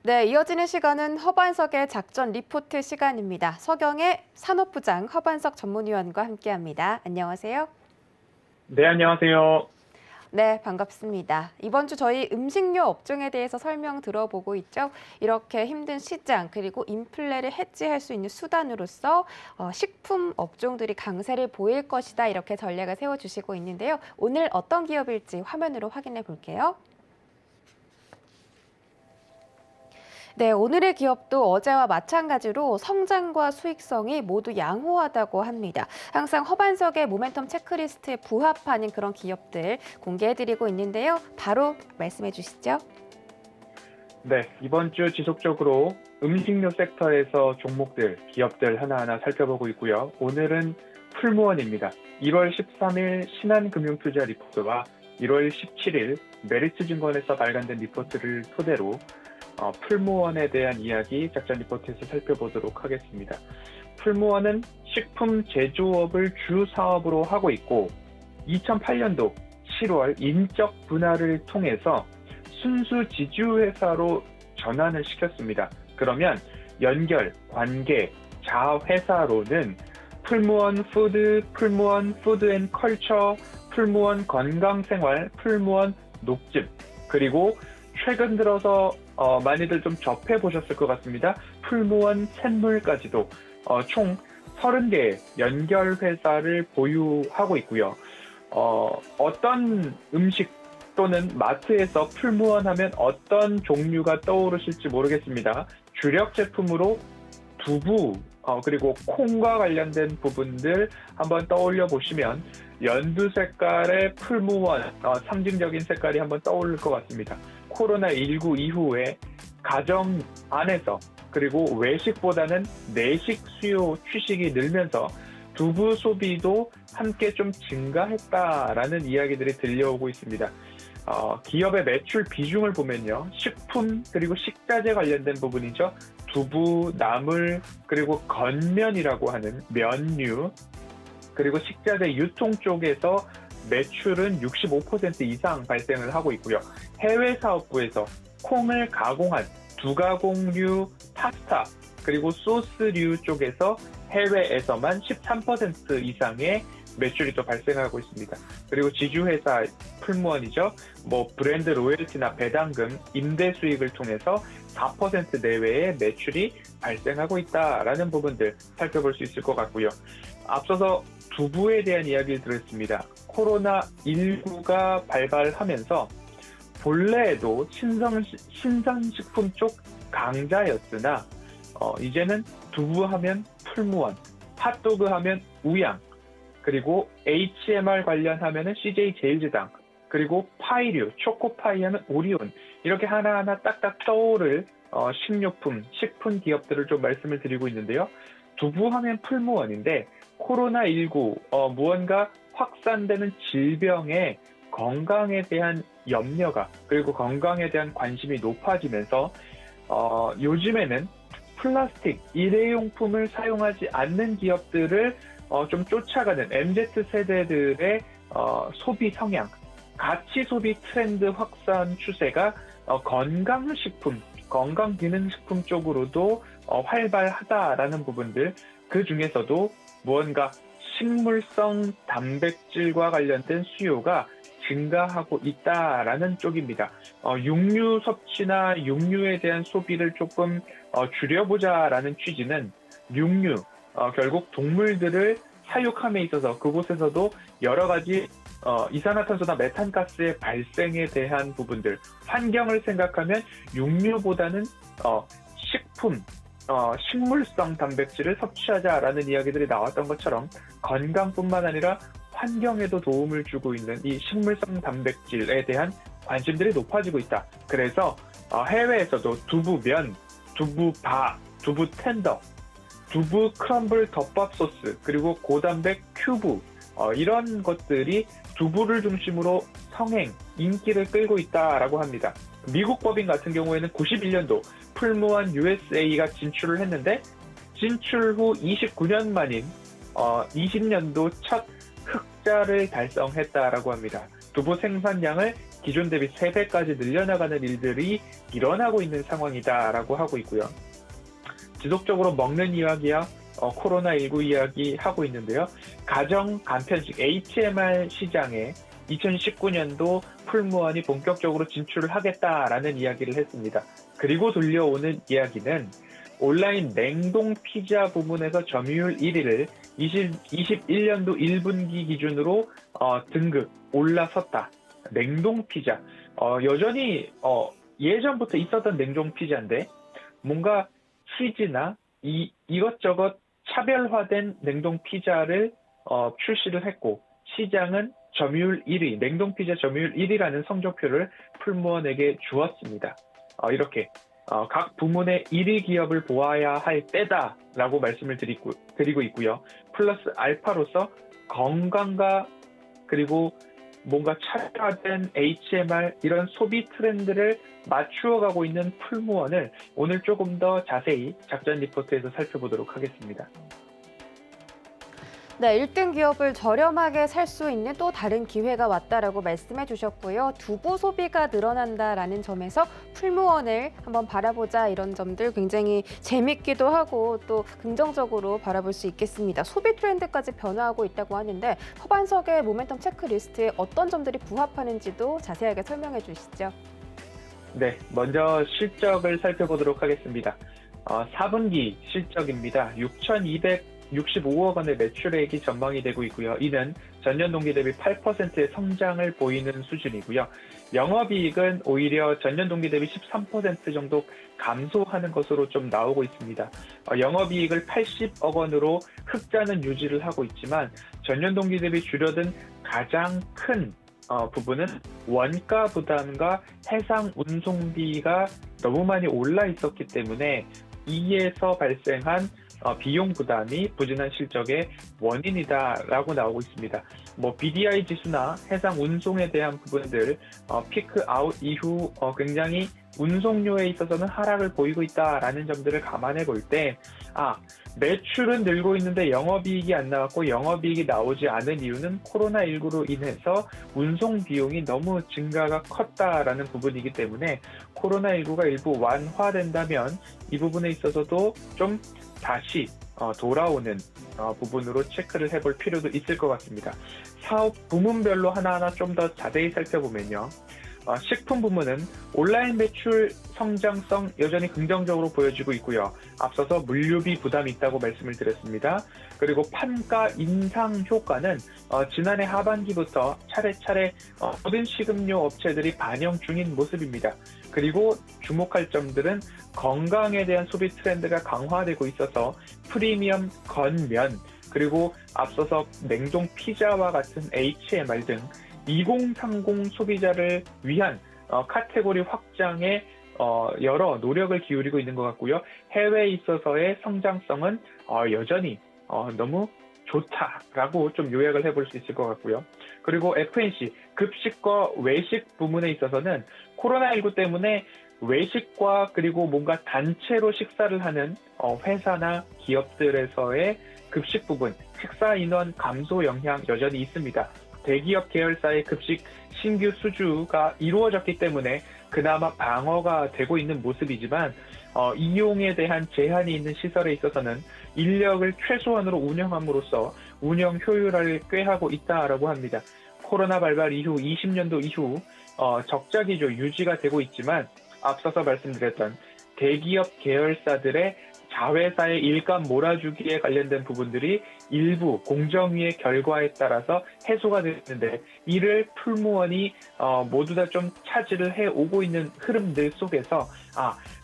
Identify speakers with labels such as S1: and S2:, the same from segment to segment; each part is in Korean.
S1: 네, 이어지는 시간은 허반석의 작전 리포트 시간입니다. 서경의 산업부장 허반석 전문위원과 함께합니다. 안녕하세요.
S2: 네, 안녕하세요.
S1: 네, 반갑습니다. 이번 주 저희 음식료 업종에 대해서 설명 들어보고 있죠. 이렇게 힘든 시장 그리고 인플레를 해지할 수 있는 수단으로서 식품 업종들이 강세를 보일 것이다 이렇게 전략을 세워주시고 있는데요. 오늘 어떤 기업일지 화면으로 확인해 볼게요. 네, 오늘의 기업도 어제와 마찬가지로 성장과 수익성이 모두 양호하다고 합니다. 항상 허반석의 모멘텀 체크리스트에 부합하는 그런 기업들 공개해드리고 있는데요. 바로 말씀해 주시죠.
S2: 네, 이번 주 지속적으로 음식료 섹터에서 종목들, 기업들 하나하나 살펴보고 있고요. 오늘은 풀무원입니다. 1월 13일 신한금융투자 리포트와 1월 17일 메리츠증권에서 발간된 리포트를 토대로 풀무원에 대한 이야기 작전 리포트에서 살펴보도록 하겠습니다. 풀무원은 식품 제조업을 주 사업으로 하고 있고 2008년도 7월 인적 분할을 통해서 순수 지주회사로 전환을 시켰습니다. 그러면 연결, 관계, 자회사로는 풀무원 푸드, 풀무원 푸드 앤 컬처, 풀무원 건강생활, 풀무원 녹즙, 그리고 최근 들어서 많이들 좀 접해보셨을 것 같습니다. 풀무원 샘물까지도 총 30개의 연결회사를 보유하고 있고요. 어떤 음식 또는 마트에서 풀무원 하면 어떤 종류가 떠오르실지 모르겠습니다. 주력 제품으로 두부, 그리고 콩과 관련된 부분들 한번 떠올려 보시면 연두 색깔의 풀무원, 상징적인 색깔이 한번 떠오를 것 같습니다. 코로나19 이후에 가정 안에서 그리고 외식보다는 내식 수요 취식이 늘면서 두부 소비도 함께 좀 증가했다라는 이야기들이 들려오고 있습니다. 기업의 매출 비중을 보면요. 식품 그리고 식자재 관련된 부분이죠. 두부, 나물, 그리고 건면이라고 하는 면류, 그리고 식자재 유통 쪽에서 매출은 65% 이상 발생을 하고 있고요. 해외 사업부에서 콩을 가공한 두가공류, 파스타, 그리고 소스류 쪽에서 해외에서만 13% 이상의 매출이 또 발생하고 있습니다. 그리고 지주회사 풀무원이죠. 브랜드 로열티나 배당금, 임대 수익을 통해서 4% 내외의 매출이 발생하고 있다라는 부분들 살펴볼 수 있을 것 같고요. 앞서서 두부에 대한 이야기를 드렸습니다. 코로나19가 발발하면서 본래에도 신선식품 쪽 강자였으나 이제는 두부 하면 풀무원, 핫도그 하면 우양, 그리고 HMR 관련하면은 CJ 제일제당, 그리고 파이류, 초코파이 하면 오리온, 이렇게 하나하나 딱딱 떠오를 식료품, 식품 기업들을 좀 말씀을 드리고 있는데요. 두부 하면 풀무원인데 코로나19 무언가 확산되는 질병의 건강에 대한 염려가 그리고 건강에 대한 관심이 높아지면서 요즘에는 플라스틱, 일회용품을 사용하지 않는 기업들을 좀 쫓아가는 MZ세대들의 소비 성향, 가치 소비 트렌드 확산 추세가 건강식품, 건강기능식품 쪽으로도 활발하다라는 부분들, 그 중에서도 무언가 식물성 단백질과 관련된 수요가 증가하고 있다라는 쪽입니다. 육류 섭취나 육류에 대한 소비를 조금 줄여보자라는 취지는 육류, 결국 동물들을 사육함에 있어서 그곳에서도 여러 가지 이산화탄소나 메탄가스의 발생에 대한 부분들, 환경을 생각하면 육류보다는 식품, 식물성 단백질을 섭취하자라는 이야기들이 나왔던 것처럼 건강뿐만 아니라 환경에도 도움을 주고 있는 이 식물성 단백질에 대한 관심들이 높아지고 있다. 그래서 해외에서도 두부면, 두부바, 두부 텐더, 두부 크럼블 덮밥 소스, 그리고 고단백 큐브, 이런 것들이 두부를 중심으로 성행, 인기를 끌고 있다라고 합니다. 미국 법인 같은 경우에는 91년도 풀무원 USA가 진출을 했는데 진출 후 29년 만인 20년도 첫 흑자를 달성했다라고 합니다. 두부 생산량을 기존 대비 3배까지 늘려나가는 일들이 일어나고 있는 상황이다라고 하고 있고요. 지속적으로 먹는 이야기야 코로나19 이야기 하고 있는데요. 가정 간편식 HMR 시장에 2019년도 풀무원이 본격적으로 진출을 하겠다라는 이야기를 했습니다. 그리고 들려오는 이야기는 온라인 냉동 피자 부문에서 점유율 1위를 2021년도 1분기 기준으로 등급 올라섰다. 냉동 피자. 여전히 예전부터 있었던 냉동 피자인데 뭔가 치즈나 이것저것 차별화된 냉동 피자를 출시를 했고 시장은 점유율 1위, 냉동 피자 점유율 1위라는 성적표를 풀무원에게 주었습니다. 이렇게 각 부문의 1위 기업을 보아야 할 때다라고 말씀을 드리고 있고요. 플러스 알파로서 건강과 그리고 뭔가 차별화된 HMR 이런 소비 트렌드를 맞추어 가고 있는 풀무원을 오늘 조금 더 자세히 작전 리포트에서 살펴보도록 하겠습니다.
S1: 네, 1등 기업을 저렴하게 살 수 있는 또 다른 기회가 왔다라고 말씀해 주셨고요. 두부 소비가 늘어난다라는 점에서 풀무원을 한번 바라보자 이런 점들 굉장히 재밌기도 하고 또 긍정적으로 바라볼 수 있겠습니다. 소비 트렌드까지 변화하고 있다고 하는데 허반석의 모멘텀 체크리스트에 어떤 점들이 부합하는지도 자세하게 설명해 주시죠.
S2: 네, 먼저 실적을 살펴보도록 하겠습니다. 4분기 실적입니다. 6,265억 원의 매출액이 전망이 되고 있고요. 이는 전년 동기 대비 8%의 성장을 보이는 수준이고요. 영업이익은 오히려 전년 동기 대비 13% 정도 감소하는 것으로 좀 나오고 있습니다. 영업이익을 80억 원으로 흑자는 유지를 하고 있지만 전년 동기 대비 줄어든 가장 큰 부분은 원가 부담과 해상 운송비가 너무 많이 올라 있었기 때문에 이에서 발생한 비용 부담이 부진한 실적의 원인이다라고 나오고 있습니다. BDI 지수나 해상 운송에 대한 부분들 피크 아웃 이후 굉장히 운송료에 있어서는 하락을 보이고 있다라는 점들을 감안해 볼 때 매출은 늘고 있는데 영업이익이 안 나왔고 영업이익이 나오지 않은 이유는 코로나19로 인해서 운송 비용이 너무 증가가 컸다라는 부분이기 때문에 코로나19가 일부 완화된다면 이 부분에 있어서도 좀 다시 돌아오는 부분으로 체크를 해볼 필요도 있을 것 같습니다. 사업 부문별로 하나하나 좀 더 자세히 살펴보면요. 식품 부문은 온라인 매출 성장성 여전히 긍정적으로 보여지고 있고요. 앞서서 물류비 부담이 있다고 말씀을 드렸습니다. 그리고 판가 인상 효과는 지난해 하반기부터 차례차례 모든 식음료 업체들이 반영 중인 모습입니다. 그리고 주목할 점들은 건강에 대한 소비 트렌드가 강화되고 있어서 프리미엄 건면 그리고 앞서서 냉동 피자와 같은 HMR 등 2030 소비자를 위한 카테고리 확장에 여러 노력을 기울이고 있는 것 같고요. 해외에 있어서의 성장성은 여전히 너무 좋다라고 좀 요약을 해볼 수 있을 것 같고요. 그리고 F&C, 급식과 외식 부문에 있어서는 코로나19 때문에 외식과 그리고 뭔가 단체로 식사를 하는 회사나 기업들에서의 급식 부분, 식사 인원 감소 영향 여전히 있습니다. 대기업 계열사의 급식 신규 수주가 이루어졌기 때문에 그나마 방어가 되고 있는 모습이지만 이용에 대한 제한이 있는 시설에 있어서는 인력을 최소한으로 운영함으로써 운영 효율을 꾀하고 있다라고 합니다. 코로나 발발 이후 20년도 이후 적자 기조 유지가 되고 있지만 앞서서 말씀드렸던 대기업 계열사들의 자회사의 일감 몰아주기에 관련된 부분들이 일부 공정위의 결과에 따라서 해소가 됐는데 이를 풀무원이 모두 다 좀 차지를 해오고 있는 흐름들 속에서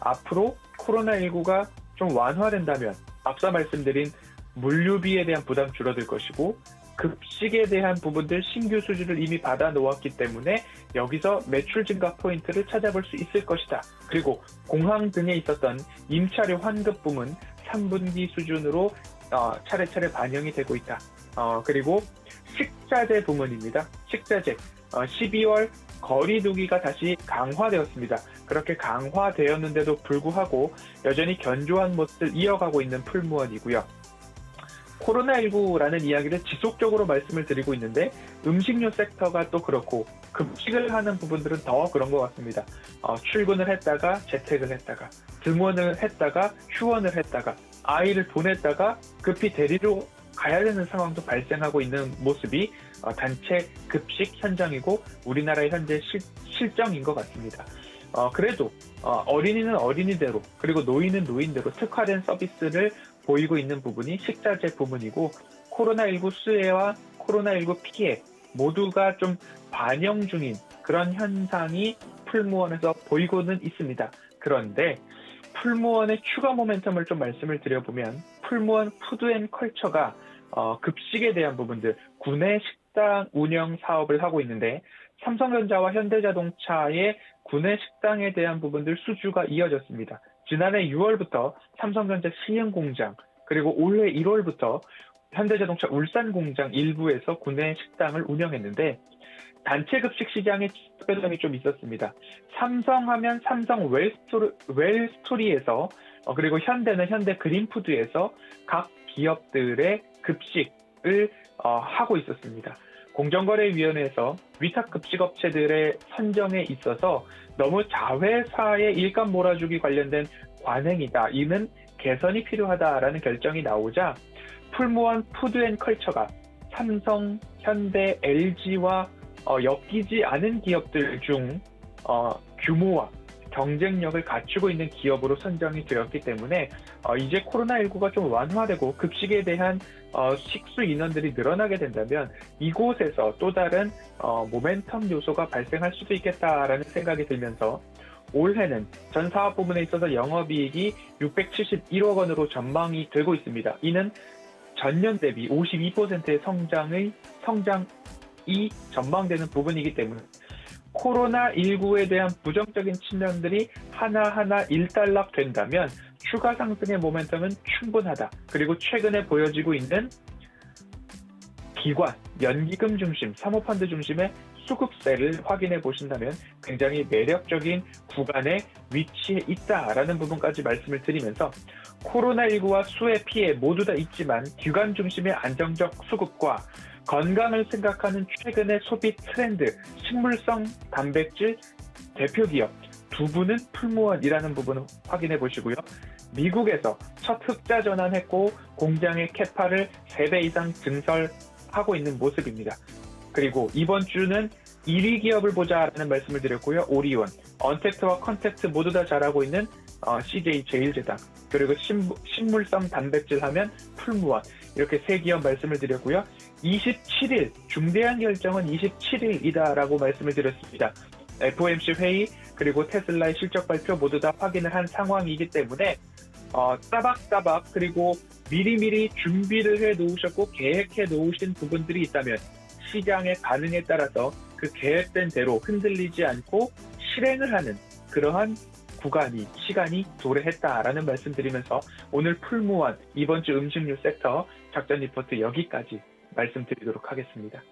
S2: 앞으로 코로나19가 좀 완화된다면 앞서 말씀드린 물류비에 대한 부담 줄어들 것이고 급식에 대한 부분들 신규 수주를 이미 받아 놓았기 때문에 여기서 매출 증가 포인트를 찾아볼 수 있을 것이다. 그리고 공항 등에 있었던 임차료 환급 부문 3분기 수준으로 차례차례 반영이 되고 있다. 그리고 식자재 부문입니다. 식자재 12월 거리두기가 다시 강화되었습니다. 그렇게 강화되었는데도 불구하고 여전히 견조한 모습을 이어가고 있는 풀무원이고요. 코로나19라는 이야기를 지속적으로 말씀을 드리고 있는데 음식료 섹터가 또 그렇고 급식을 하는 부분들은 더 그런 것 같습니다. 출근을 했다가 재택을 했다가 등원을 했다가 휴원을 했다가 아이를 보냈다가 급히 데리러 가야 되는 상황도 발생하고 있는 모습이 단체 급식 현장이고 우리나라의 현재 실정인 것 같습니다. 그래도 어린이는 어린이대로 그리고 노인은 노인대로 특화된 서비스를 보이고 있는 부분이 식자재 부분이고 코로나19 수혜와 코로나19 피해 모두가 좀 반영 중인 그런 현상이 풀무원에서 보이고는 있습니다. 그런데 풀무원의 추가 모멘텀을 좀 말씀을 드려보면 풀무원 푸드앤컬처가 급식에 대한 부분들 구내 식당 운영 사업을 하고 있는데 삼성전자와 현대자동차의 구내 식당에 대한 부분들 수주가 이어졌습니다. 지난해 6월부터 삼성전자 시흥 공장 그리고 올해 1월부터 현대자동차 울산 공장 일부에서 구내 식당을 운영했는데 단체 급식 시장에 변동이 좀 있었습니다. 삼성하면 삼성 웰스토리에서 그리고 현대는 현대 그린푸드에서 각 기업들의 급식을 하고 있었습니다. 공정거래위원회에서 위탁급식업체들의 선정에 있어서 너무 자회사의 일감 몰아주기 관련된 관행이다. 이는 개선이 필요하다라는 결정이 나오자 풀무원 푸드앤컬처가 삼성, 현대, LG와 엮이지 않은 기업들 중 규모와 경쟁력을 갖추고 있는 기업으로 선정이 되었기 때문에 이제 코로나19가 좀 완화되고 급식에 대한 식수 인원들이 늘어나게 된다면 이곳에서 또 다른 모멘텀 요소가 발생할 수도 있겠다라는 생각이 들면서 올해는 전 사업 부분에 있어서 영업이익이 671억 원으로 전망이 되고 있습니다. 이는 전년 대비 52%의 성장이 전망되는 부분이기 때문에 코로나19에 대한 부정적인 측면들이 하나하나 일단락된다면 추가 상승의 모멘텀은 충분하다. 그리고 최근에 보여지고 있는 기관, 연기금 중심, 사모펀드 중심의 수급세를 확인해 보신다면 굉장히 매력적인 구간에 위치해 있다라는 부분까지 말씀을 드리면서 코로나19와 수해 피해 모두 다 있지만 기관 중심의 안정적 수급과 건강을 생각하는 최근의 소비 트렌드, 식물성 단백질 대표 기업 두 분은 풀무원이라는 부분을 확인해 보시고요. 미국에서 첫 흑자 전환했고 공장의 캐파를 3배 이상 증설하고 있는 모습입니다. 그리고 이번 주는 1위 기업을 보자라는 말씀을 드렸고요. 오리온, 언택트와 컨택트 모두 다 잘하고 있는 CJ 제일제당, 그리고 식물성 단백질 하면 풀무원, 이렇게 3기업 말씀을 드렸고요. 27일, 중대한 결정은 27일이다라고 말씀을 드렸습니다. FOMC 회의 그리고 테슬라의 실적 발표 모두 다 확인을 한 상황이기 때문에 따박따박 그리고 미리미리 준비를 해 놓으셨고 계획해 놓으신 부분들이 있다면 시장의 반응에 따라서 그 계획된 대로 흔들리지 않고 실행을 하는 그러한 시간이 도래했다라는 말씀드리면서 오늘 풀무원 이번 주 음식료 섹터 작전 리포트 여기까지 말씀드리도록 하겠습니다.